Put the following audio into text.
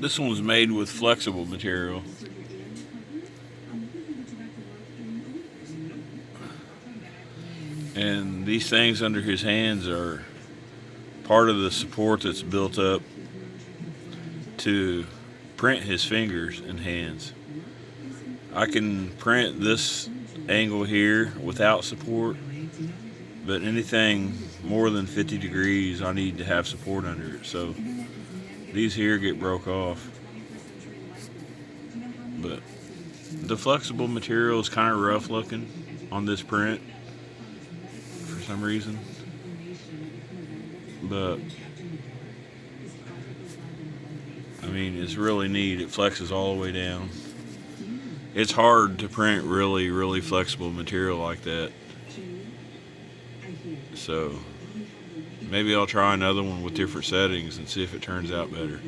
This one's made with flexible material. And these things under his hands are part of the support that's built up to print his fingers and hands. I can print this angle here without support, but anything more than 50 degrees, I need to have support under it. So these here get broke off. But the flexible material is kind of rough looking on this print for some reason. But I mean, it's really neat. It flexes all the way down. It's hard to print really, really flexible material like that. So maybe I'll try another one with different settings and see if it turns out better.